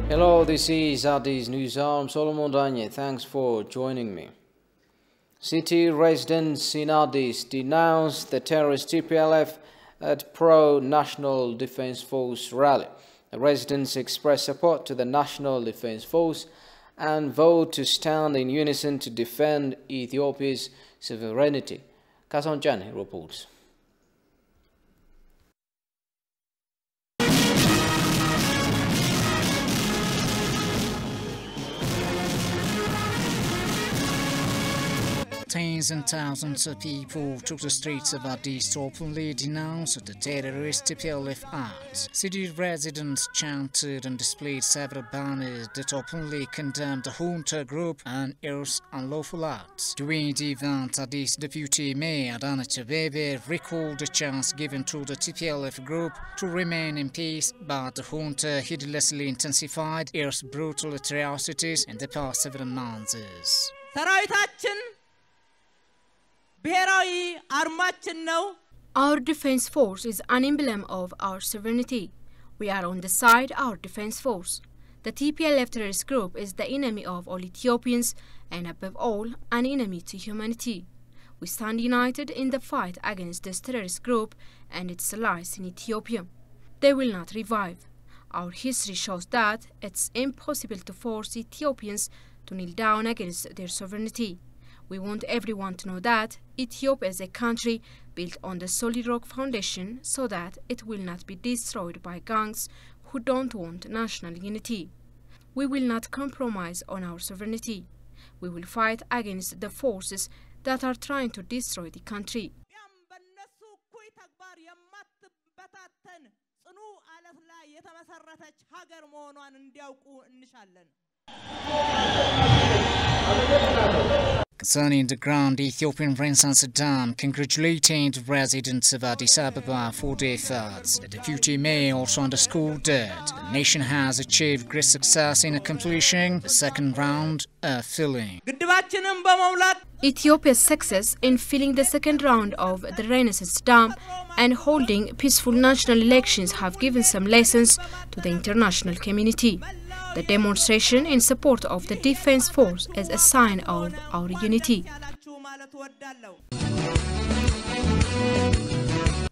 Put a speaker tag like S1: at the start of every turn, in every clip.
S1: Hello, this is Addis News. I'm Solomon Danye. Thanks for joining me. City residents in Addis denounced the terrorist TPLF at pro-National Defense Force rally. The residents expressed support to the National Defense Force and vowed to stand in unison to defend Ethiopia's sovereignty. Kason Jani reports.
S2: Tens and thousands of people took the streets of Addis to openly denounce the terrorist TPLF acts. City residents chanted and displayed several banners that openly condemned the junta group and its unlawful acts. During the event, Addis Deputy Mayor Adana Chebebe recalled the chance given to the TPLF group to remain in peace, but the junta hideously intensified its brutal atrocities in the past several months.
S3: Our defense force is an emblem of our sovereignty. We are on the side of our defense force. The TPLF terrorist group is the enemy of all Ethiopians and above all an enemy to humanity. We stand united in the fight against this terrorist group and its allies in Ethiopia. They will not revive. Our history shows that it's impossible to force Ethiopians to kneel down against their sovereignty. We want everyone to know that Ethiopia is a country built on the solid rock foundation so that it will not be destroyed by gangs who don't want national unity. We will not compromise on our sovereignty. We will fight against the forces that are trying to destroy the country.
S2: Concerning the Grand Ethiopian Renaissance Dam, congratulating the residents of Addis Ababa for their efforts. The Deputy Mayor also underscored that the nation has achieved great success in accomplishing the second round of filling.
S3: Ethiopia's success in filling the second round of the Renaissance Dam and holding peaceful national elections have given some lessons to the international community. The demonstration in support of the defense force is a sign of our unity.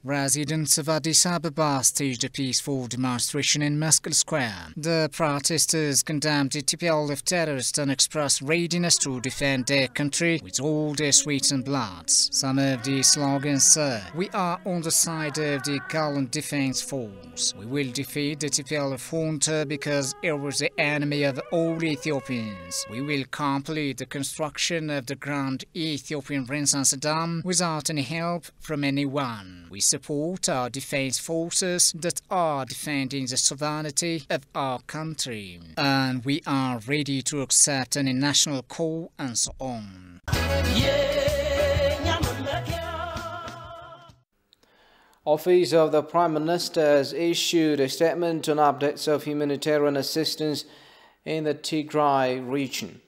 S2: Residents of Addis Ababa staged a peaceful demonstration in Meskel Square. The protesters condemned the TPLF terrorists and expressed readiness to defend their country with all their sweat and blood. Some of the slogans said, "We are on the side of the gallant defense force. We will defeat the TPLF junta because it was the enemy of all Ethiopians. We will complete the construction of the Grand Ethiopian Renaissance Dam without any help from anyone. We support our defense forces that are defending the sovereignty of our country, and we are ready to accept any national call," and so on.
S1: Office of the Prime Minister has issued a statement on updates of humanitarian assistance in the Tigray region.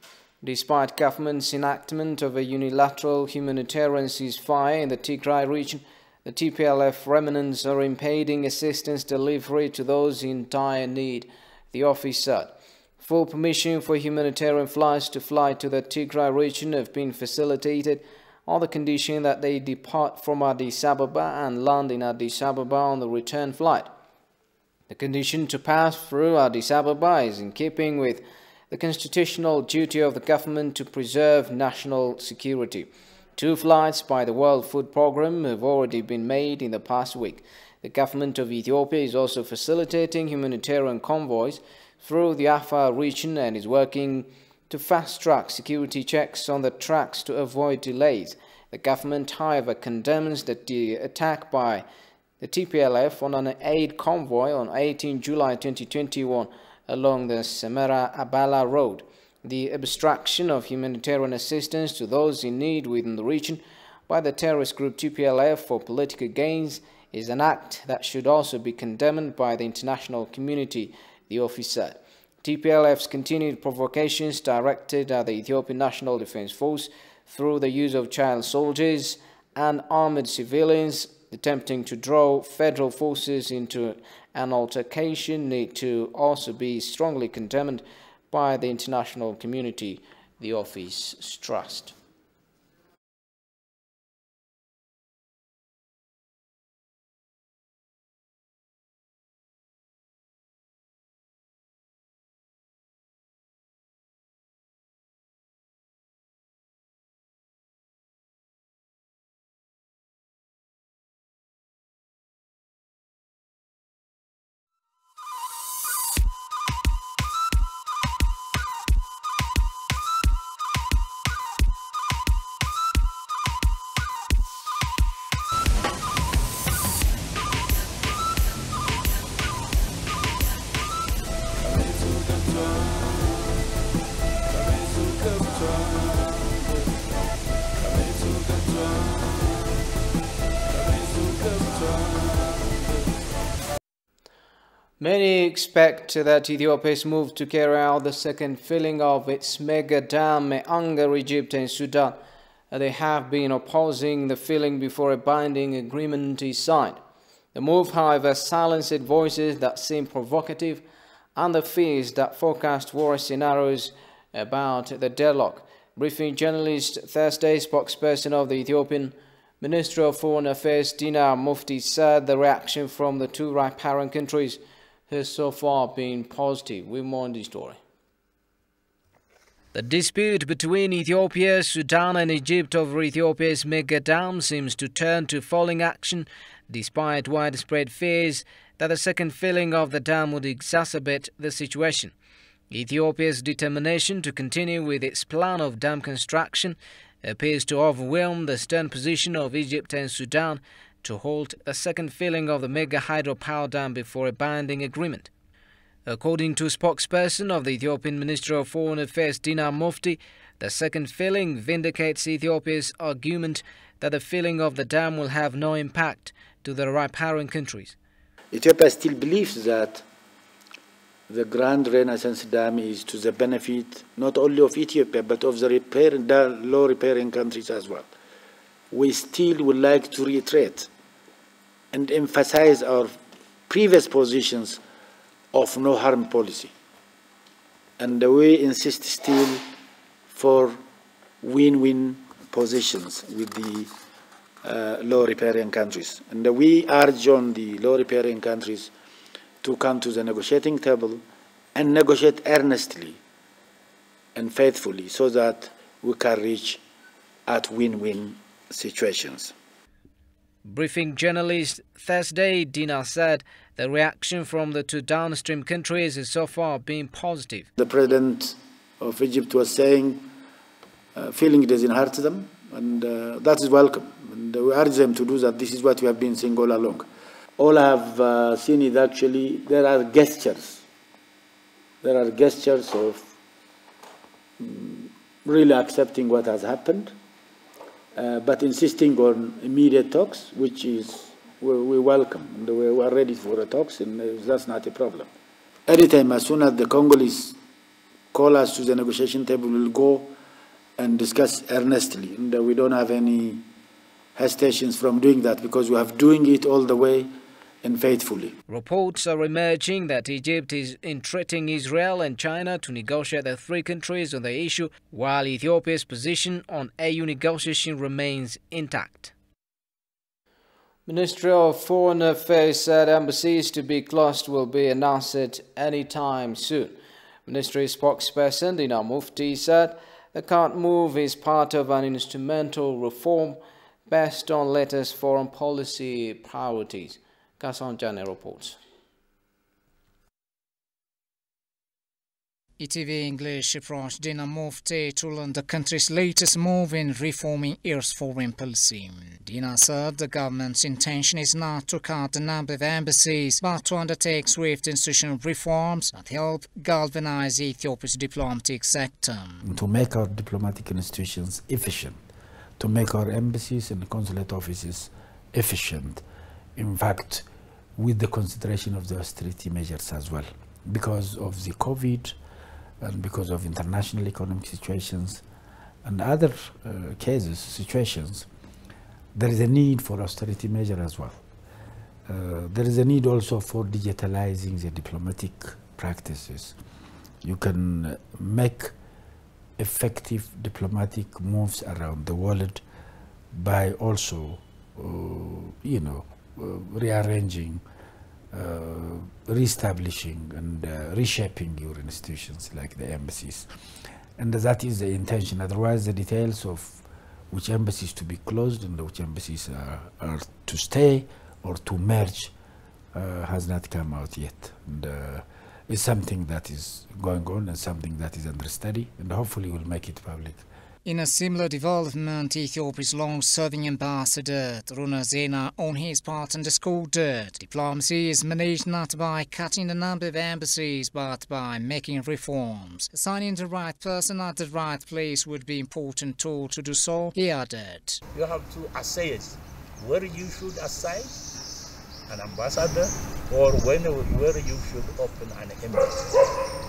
S1: Despite government's enactment of a unilateral humanitarian ceasefire in the Tigray region, the TPLF remnants are impeding assistance delivery to those in dire need, the office said. Full permission for humanitarian flights to fly to the Tigray region have been facilitated on the condition that they depart from Addis Ababa and land in Addis Ababa on the return flight. The condition to pass through Addis Ababa is in keeping with the constitutional duty of the government to preserve national security. 2 flights by the World Food Programme have already been made in the past week. The government of Ethiopia is also facilitating humanitarian convoys through the Afar region and is working to fast-track security checks on the tracks to avoid delays. The government, however, condemns the attack by the TPLF on an aid convoy on 18 July 2021 along the Semera-Abala Road. The abstraction of humanitarian assistance to those in need within the region by the terrorist group TPLF for political gains is an act that should also be condemned by the international community, the office said. TPLF's continued provocations directed at the Ethiopian National Defense Force through the use of child soldiers and armed civilians attempting to draw federal forces into and altercation need to also be strongly condemned by the international community, the office stressed. Many expect that Ethiopia's move to carry out the second filling of its mega dam may anger Egypt and Sudan. They have been opposing the filling before a binding agreement is signed. The move, however, silenced voices that seem provocative and the fears that forecast war scenarios about the deadlock. Briefing journalist Thursday, spokesperson of the Ethiopian Ministry of Foreign Affairs Dina Mufti said the reaction from the two riparian countries has so far been positive. We more on the story. The dispute between Ethiopia, Sudan and Egypt over Ethiopia's mega dam seems to turn to falling action despite widespread fears that the second filling of the dam would exacerbate the situation. Ethiopia's determination to continue with its plan of dam construction appears to overwhelm the stern position of Egypt and Sudan to halt the second filling of the mega hydropower dam before a binding agreement. According to a spokesperson of the Ethiopian Ministry of Foreign Affairs Dina Mufti, the second filling vindicates Ethiopia's argument that the filling of the dam will have no impact to the riparian countries.
S4: Ethiopia still believes that the Grand Renaissance Dam is to the benefit not only of Ethiopia but of the low riparian countries as well. We still would like to reiterate and emphasize our previous positions of no harm policy. And we insist still for win-win positions with the low riparian countries. And we urge on the low riparian countries to come to the negotiating table and negotiate earnestly and faithfully so that we can reach at win-win situations.
S1: Briefing journalist Thursday, Dina said the reaction from the two downstream countries has so far been positive.
S4: The president of Egypt was saying feeling doesn't hurt them, and that is welcome. And we urge them to do that. This is what we have been saying all along. All I have seen is actually there are gestures. There are gestures of really accepting what has happened, but insisting on immediate talks, which is we welcome. And we are ready for the talks, and that's not a problem. Anytime, as soon as the Congolese call us to the negotiation table, we'll go and discuss earnestly. And we don't have any hesitations from doing that because we have doing it all the way and faithfully.
S1: Reports are emerging that Egypt is entreating Israel and China to negotiate the three countries on the issue, while Ethiopia's position on AU negotiation remains intact. Ministry of Foreign Affairs said embassies to be closed will be announced anytime soon. Ministry spokesperson Dina Mufti said the current move is part of an instrumental reform based on latest foreign policy priorities. Kassan Jane reports.
S2: ETV English approached Dina Mufti to learn the country's latest move in reforming its foreign policy. Dina said the government's intention is not to cut the number of embassies, but to undertake swift institutional reforms that help galvanize Ethiopia's diplomatic sector.
S5: To make our diplomatic institutions efficient, to make our embassies and consulate offices efficient, in fact, with the consideration of the austerity measures as well, because of the COVID and because of international economic situations and other situations, there is a need for austerity measure as well. There is a need also for digitalizing the diplomatic practices. You can make effective diplomatic moves around the world by also, rearranging, reestablishing and reshaping your institutions like the embassies. And that is the intention. Otherwise, the details of which embassies to be closed and which embassies are to stay or to merge has not come out yet. And it's something that is going on and something that is under study, and hopefully we'll make it public.
S2: In a similar development, Ethiopia's long-serving ambassador, Runa Zena, on his part underscored that diplomacy is managed not by cutting the number of embassies, but by making reforms. Assigning the right person at the right place would be an important tool to do so, he added.
S6: You have to assess where you should assign an ambassador or where you should open an embassy.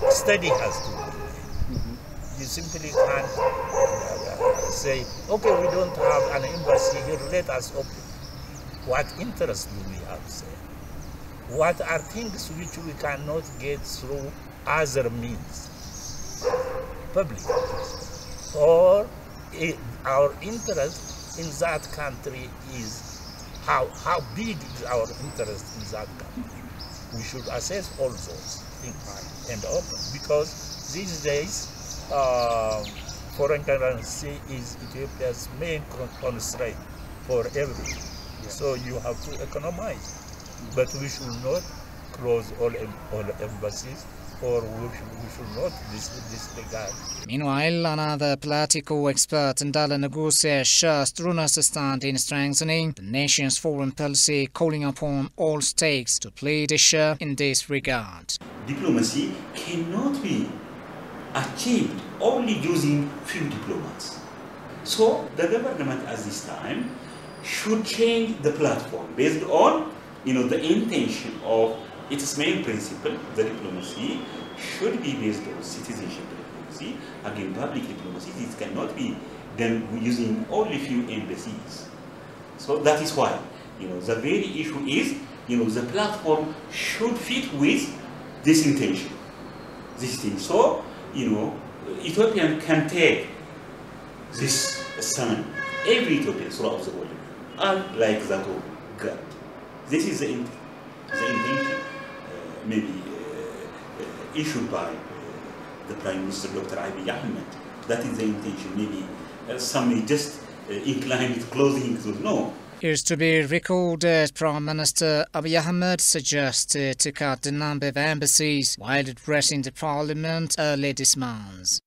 S6: Study has to do. You simply can't say, okay, we don't have an embassy here, let us open. What interest do we have there? What are things which we cannot get through other means? Public. Or our interest in that country is, how big is our interest in that country? We should assess all those things and open, because these days foreign currency is Ethiopia's main constraint for everything. Yeah. So you have to economize. But we should not close all embassies, or we should not disregard.
S2: Meanwhile, another political expert, Ndala Naguse, shares Runa's stand in strengthening the nation's foreign policy, calling upon all states to play their share in this regard.
S7: Diplomacy cannot be achieved only using few diplomats. So the government at this time should change the platform based on the intention of its main principle. The diplomacy should be based on citizenship diplomacy. Again, public diplomacy, it cannot be done using only few embassies. So that is why the very issue is the platform should fit with this intention, this thing. So Ethiopian can take this stand, every Ethiopian throughout the world, unlike that of God. This is the intention, maybe issued by the Prime Minister Dr. Abiy Ahmed. That is the intention. Maybe some may just incline it closing to no.
S2: Here's to be recalled that Prime Minister Abiy Ahmed suggested to cut the number of embassies while addressing the parliament early this month.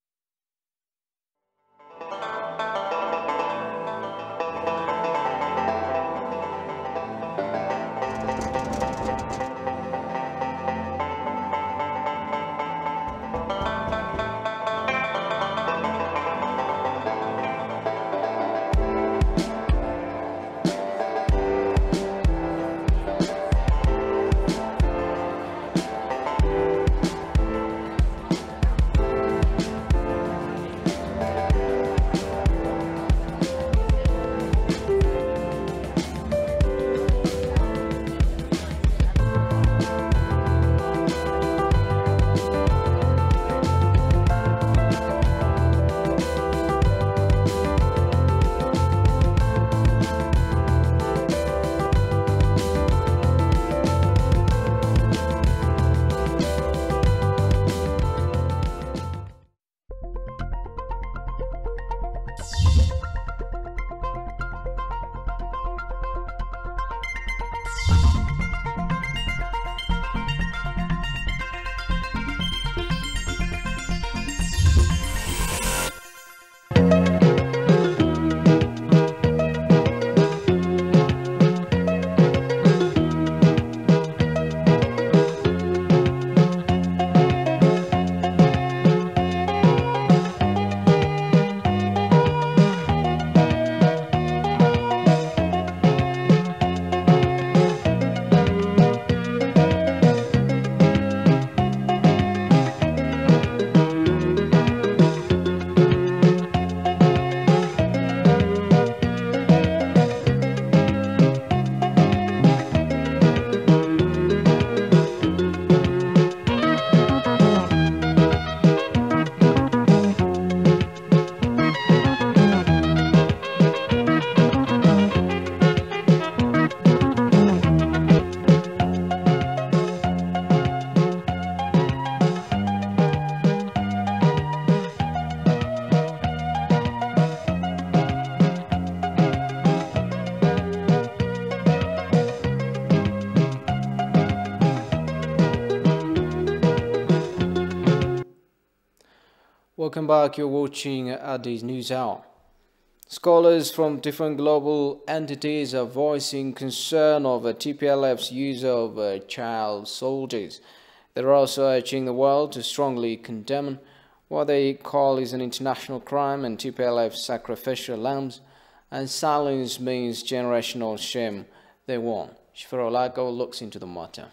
S1: Welcome back, you're watching Addis News Hour. Scholars from different global entities are voicing concern over TPLF's use of child soldiers. They're also urging the world to strongly condemn what they call is an international crime and TPLF's sacrificial lambs, and silence means generational shame. They warn. Shifarolago looks into the matter.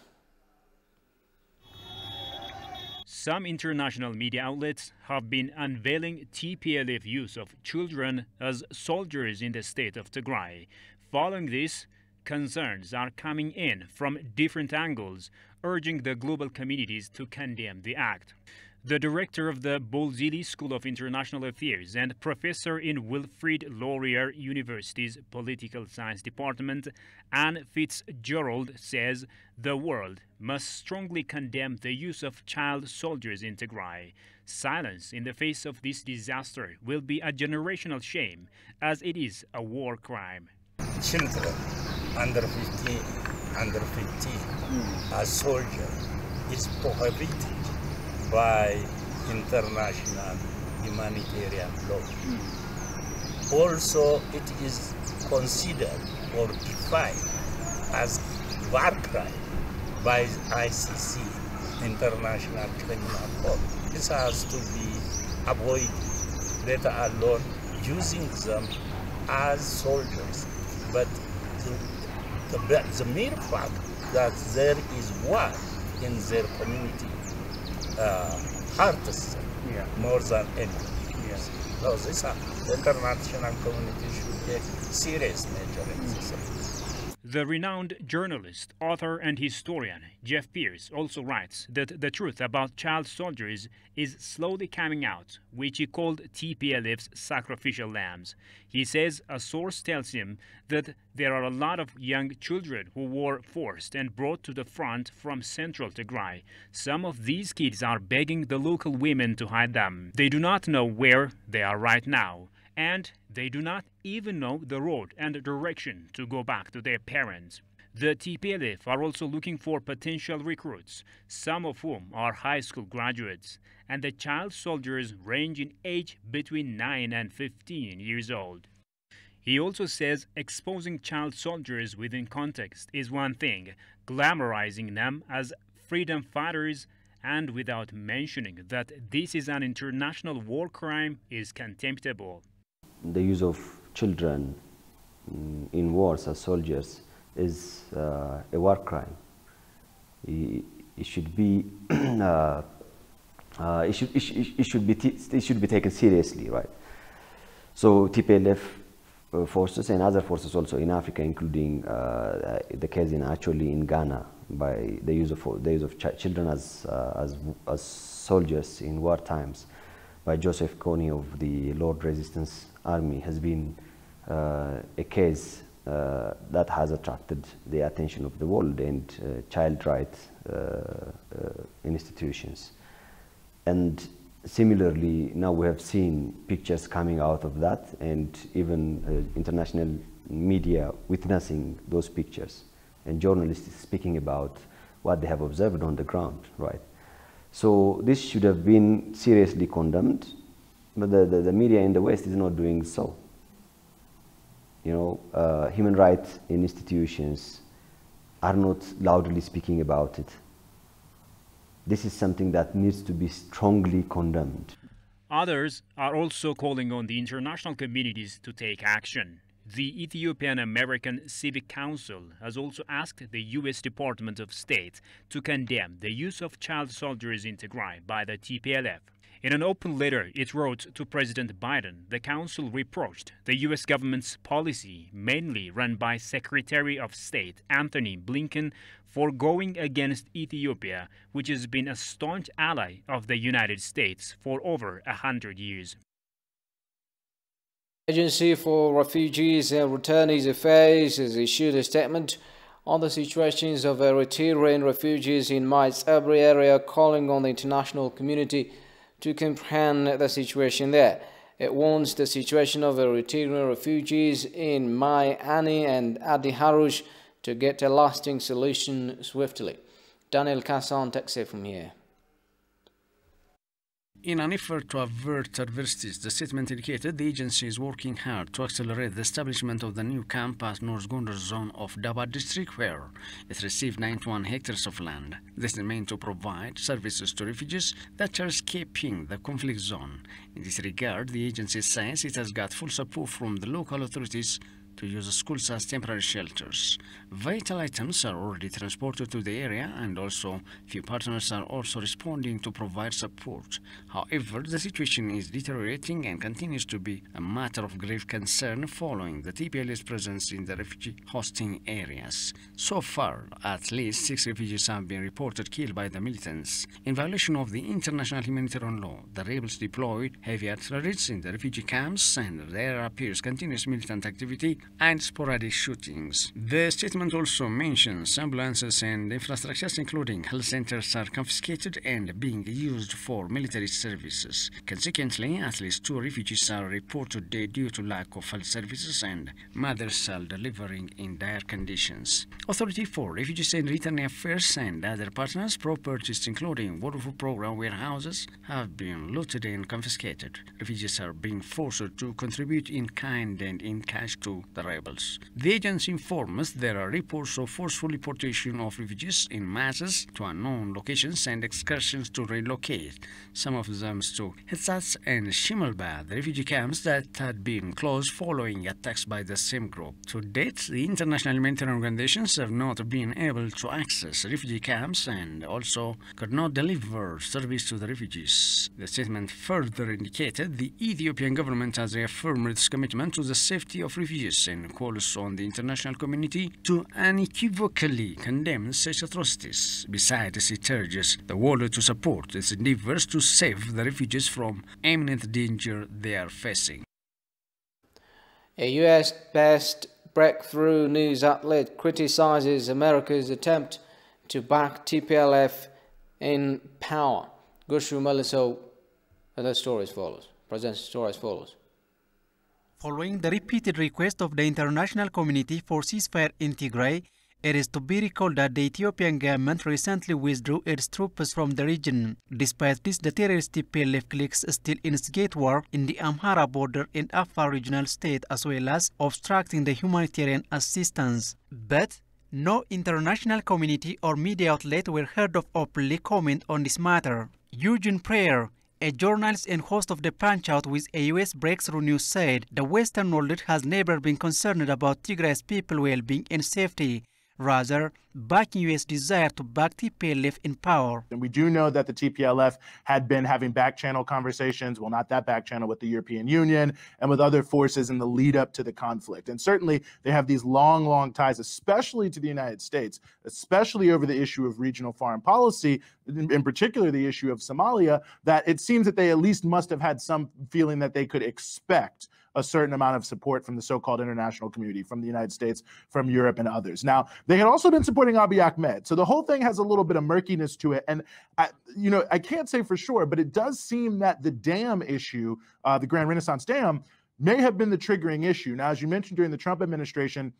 S8: Some international media outlets have been unveiling TPLF use of children as soldiers in the state of Tigray. Following this, concerns are coming in from different angles, urging the global communities to condemn the act. The director of the Bolzili School of International Affairs and professor in Wilfrid Laurier University's Political Science Department, Anne Fitzgerald, says the world must strongly condemn the use of child soldiers in Tigray. Silence in the face of this disaster will be a generational shame, as it is a war crime.
S6: Children under 15 as soldiers is prohibited by international humanitarian law. Also, it is considered or defined as war crime by ICC, International Criminal Court. This has to be avoided, let alone using them as soldiers. But the mere fact that there is war in their community hurts them more than anything. Yes. So the international community should take serious measures in this.
S8: The renowned journalist, author, and historian Jeff Pierce also writes that the truth about child soldiers is slowly coming out, which he called TPLF's sacrificial lambs. He says a source tells him that there are a lot of young children who were forced and brought to the front from central Tigray. Some of these kids are begging the local women to hide them. They do not know where they are right now, and they do not even know the road and direction to go back to their parents. The TPLF are also looking for potential recruits, some of whom are high school graduates, and the child soldiers range in age between 9 and 15 years old. He also says exposing child soldiers within context is one thing, glamorizing them as freedom fighters and without mentioning that this is an international war crime is contemptible.
S9: The use of children in wars as soldiers is a war crime. It should be it should be taken seriously, right? So TPLF forces and other forces also in Africa, including the case actually in Ghana, by the use of children as soldiers in war times, by Joseph Kony of the Lord Resistance Army, has been a case that has attracted the attention of the world and child rights institutions. And similarly, now we have seen pictures coming out of that, and even international media witnessing those pictures, and journalists speaking about what they have observed on the ground, right? So this should have been seriously condemned, but the media in the West is not doing so. You know, human rights institutions are not loudly speaking about it. This is something that needs to be strongly condemned.
S8: Others are also calling on the international communities to take action. The Ethiopian American Civic Council has also asked the U.S. Department of State to condemn the use of child soldiers in Tigray by the TPLF. In an open letter it wrote to President Biden, the council reproached the U.S. government's policy, mainly run by Secretary of State Anthony Blinken, for going against Ethiopia, which has been a staunch ally of the United States for over 100 years.
S1: Agency for Refugees and Returnees Affairs has issued a statement on the situations of Eritrean refugees in Maitz-Abri area, calling on the international community to comprehend the situation there. It warns the situation of Eritrean refugees in Mai Ani and Adi Harush to get a lasting solution swiftly. Daniel Kassan takes it from here.
S10: In an effort to avert adversities, the statement indicated the agency is working hard to accelerate the establishment of the new camp at North Gondar zone of Dabat district, where it received 91 hectares of land. This is meant to provide services to refugees that are escaping the conflict zone. In this regard, the agency says it has got full support from the local authorities to use the schools as temporary shelters. Vital items are already transported to the area, and also few partners are also responding to provide support. However, the situation is deteriorating and continues to be a matter of grave concern following the TPLF's presence in the refugee hosting areas. So far, at least 6 refugees have been reported killed by the militants. In violation of the international humanitarian law, the rebels deployed heavy artillery in the refugee camps, and there appears continuous militant activity and sporadic shootings. The statement also mentions ambulances and infrastructures, including health centers, are confiscated and being used for military services. Consequently, at least 2 refugees are reported dead due to lack of health services, and mothers are delivering in dire conditions. Authority for Refugees and Returning Affairs and other partners' properties, including World Food Program warehouses, have been looted and confiscated. Refugees are being forced to contribute in kind and in cash to the rebels. The agency informs there are reports of forceful deportation of refugees in masses to unknown locations and excursions to relocate, some of them to Hitsats and Shimalbad, the refugee camps that had been closed following attacks by the same group. To date, the international humanitarian organizations have not been able to access refugee camps and also could not deliver service to the refugees. The statement further indicated the Ethiopian government has reaffirmed its commitment to the safety of refugees and calls on the international community to unequivocally condemn such atrocities. Besides, it urges the world to support its endeavors to save the refugees from imminent danger they are facing.
S1: A US-based breakthrough news outlet criticizes America's attempt to back TPLF in power. Gushu Maliso, the story as follows. Presents the story as follows.
S11: Following the repeated request of the international community for ceasefire in Tigray, it is to be recalled that the Ethiopian government recently withdrew its troops from the region. Despite this, the terrorist TPLF cliques still instigate war in the Amhara border and Afar regional state, as well as obstructing the humanitarian assistance. But no international community or media outlet were heard of openly comment on this matter. Eugene Prayer, a journalist and host of the Punch-Out with a U.S. Breakthrough News, said the Western world has never been concerned about Tigray's people well-being and safety, rather backing U.S. desire to back TPLF in power.
S12: And we do know that the TPLF had been having back-channel conversations, well, not that back-channel, with the European Union and with other forces in the lead-up to the conflict. And certainly they have these long, long ties, especially to the United States, especially over the issue of regional foreign policy, in particular the issue of Somalia, that it seems that they at least must have had some feeling that they could expect a certain amount of support from the so-called international community, from the United States, from Europe, and others. Now, they had also been supporting Abiy Ahmed, so the whole thing has a little bit of murkiness to it. And I can't say for sure, but it does seem that the dam issue, the Grand Renaissance Dam, may have been the triggering issue. Now, as you mentioned, during the Trump administration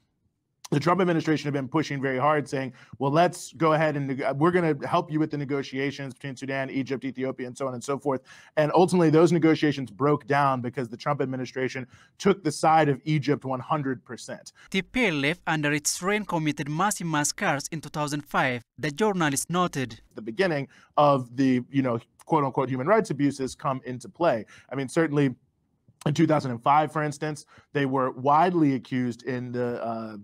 S12: had been pushing very hard, saying, well, let's go ahead and we're going to help you with the negotiations between Sudan, Egypt, Ethiopia, and so on and so forth. And ultimately, those negotiations broke down because the Trump administration took the side of Egypt 100%.
S11: TPLF, under its reign, committed massive massacres in 2005, the journalist noted.
S12: The beginning of the, quote-unquote human rights abuses come into play. I mean, certainly, in 2005, for instance, they were widely accused in the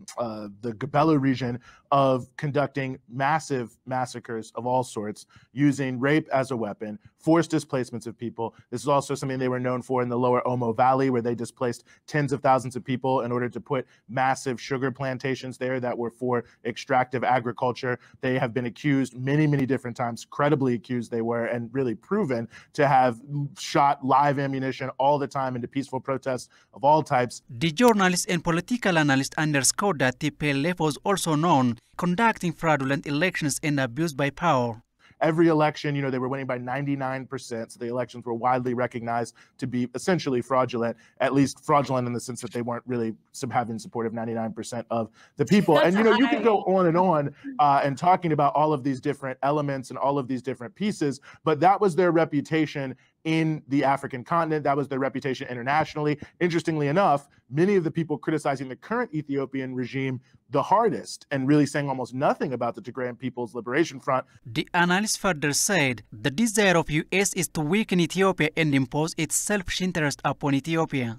S12: Gabela region of conducting massive massacres of all sorts, using rape as a weapon, forced displacements of people. This is also something they were known for in the lower Omo Valley, where they displaced tens of thousands of people in order to put massive sugar plantations there that were for extractive agriculture. They have been accused many, many different times, credibly accused they were, and really proven to have shot live ammunition all the time into peaceful protests of all types.
S11: The journalist and political analyst underscored that TPLF was also known conducting fraudulent elections and abuse by power.
S12: Every election, they were winning by 99%. So the elections were widely recognized to be essentially fraudulent, at least fraudulent in the sense that they weren't really having support of 99% of the people. And, you could go on and talking about all of these different elements and all of these different pieces, but that was their reputation in the African continent. That was their reputation internationally. Interestingly enough, many of the people criticizing the current Ethiopian regime the hardest and really saying almost nothing about the Tigrayan People's Liberation Front.
S11: The analyst further said the desire of US is to weaken Ethiopia and impose its selfish interest upon Ethiopia.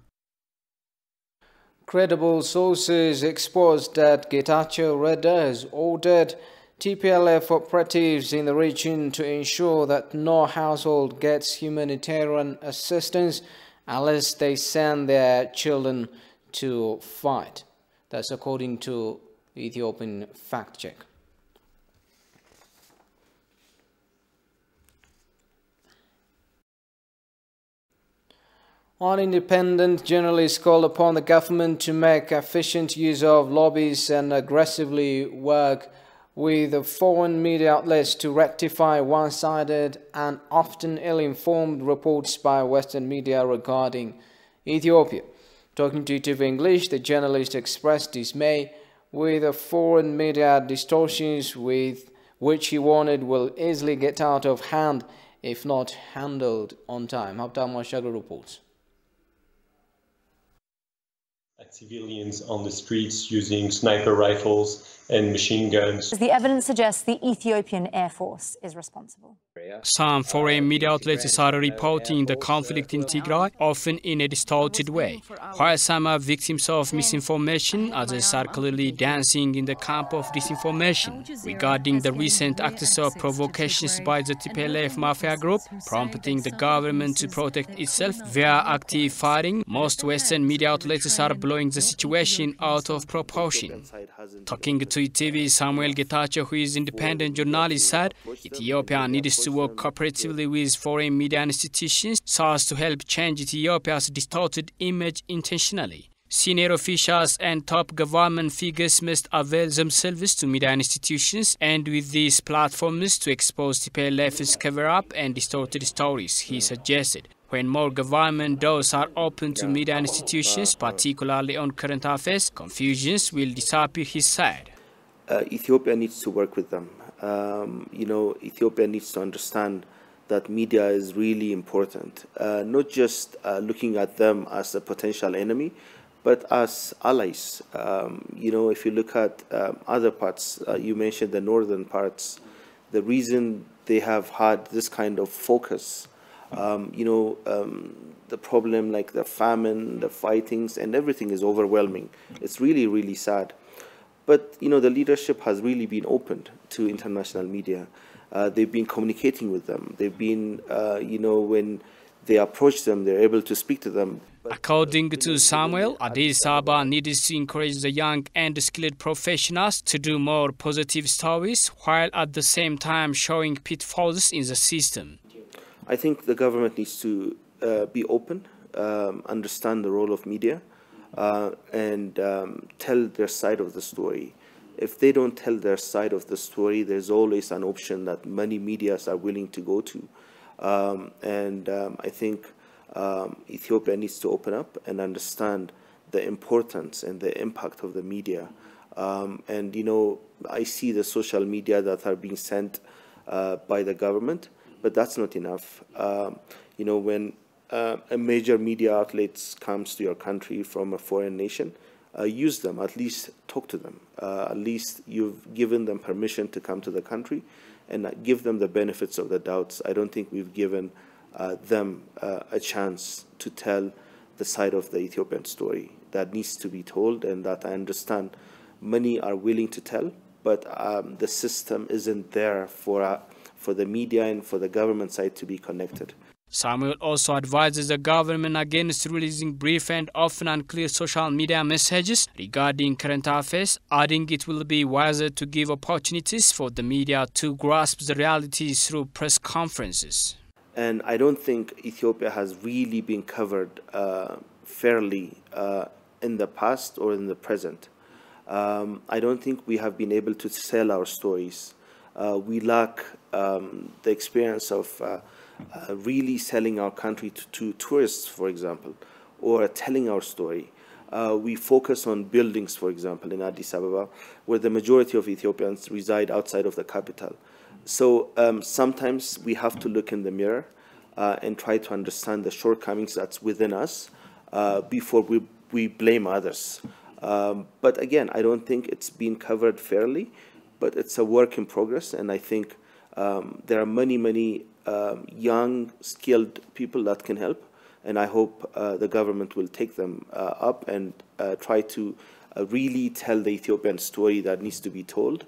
S1: Credible sources exposed that Getachew Reda has ordered TPLF operatives in the region to ensure that no household gets humanitarian assistance unless they send their children to fight. That's according to the Ethiopian fact check. One independent journalist called upon the government to make efficient use of lobbies and aggressively work with foreign media outlets to rectify one-sided and often ill-informed reports by Western media regarding Ethiopia. Talking to TV English, the journalist expressed dismay with the foreign media distortions with which he warned will easily get out of hand if not handled on time. Haptam Washaga reports.
S13: Civilians on the streets using sniper rifles and machine guns.
S14: The evidence suggests the Ethiopian Air Force is responsible.
S15: Some foreign media outlets are reporting the conflict in Tigray, often in a distorted way. While some are victims of misinformation, others are clearly dancing in the camp of disinformation. Regarding the recent acts of provocations by the TPLF mafia group, prompting the government to protect itself via active fighting, most Western media outlets are blowing the situation out of proportion. Talking to ETV, Samuel Getachew, who is independent journalist, said Ethiopia needs to work cooperatively with foreign media institutions so as to help change Ethiopia's distorted image intentionally. Senior officials and top government figures must avail themselves to media institutions and with these platforms to expose TPLF's cover-up and distorted stories, he suggested. When more government doors are open to media institutions, particularly on current affairs, confusions will disappear, he said.
S16: Ethiopia needs to work with them. Ethiopia needs to understand that media is really important, not just looking at them as a potential enemy, but as allies. If you look at other parts, you mentioned the northern parts, the reason they have had this kind of focus, the problem like the famine, the fightings, and everything is overwhelming. It's really, really sad. But, the leadership has really been opened to international media. They've been communicating with them. They've been, when they approach them, they're able to speak to them.
S15: According to Samuel, Addis Ababa needs to encourage the young and skilled professionals to do more positive stories, while at the same time showing pitfalls in the system.
S16: I think the government needs to be open, understand the role of media, and tell their side of the story. If they don't tell their side of the story, there's always an option that many medias are willing to go to. I think Ethiopia needs to open up and understand the importance and the impact of the media. I see the social media that are being sent by the government, but that's not enough. When a major media outlet comes to your country from a foreign nation, use them, at least talk to them. At least you've given them permission to come to the country and give them the benefits of the doubts. I don't think we've given them a chance to tell the side of the Ethiopian story that needs to be told, and that I understand many are willing to tell, but the system isn't there for the media and for the government side to be connected.
S15: Samuel also advises the government against releasing brief and often unclear social media messages regarding current affairs, adding it will be wiser to give opportunities for the media to grasp the realities through press conferences.
S16: And I don't think Ethiopia has really been covered fairly in the past or in the present. I don't think we have been able to sell our stories. We lack the experience of really selling our country to tourists, for example, or telling our story. We focus on buildings, for example, in Addis Ababa, where the majority of Ethiopians reside outside of the capital. So sometimes we have to look in the mirror and try to understand the shortcomings that's within us before we blame others. But again, I don't think it's been covered fairly, but it's a work in progress, and I think there are many young, skilled people that can help, and I hope the government will take them up and try to really tell the Ethiopian story that needs to be told.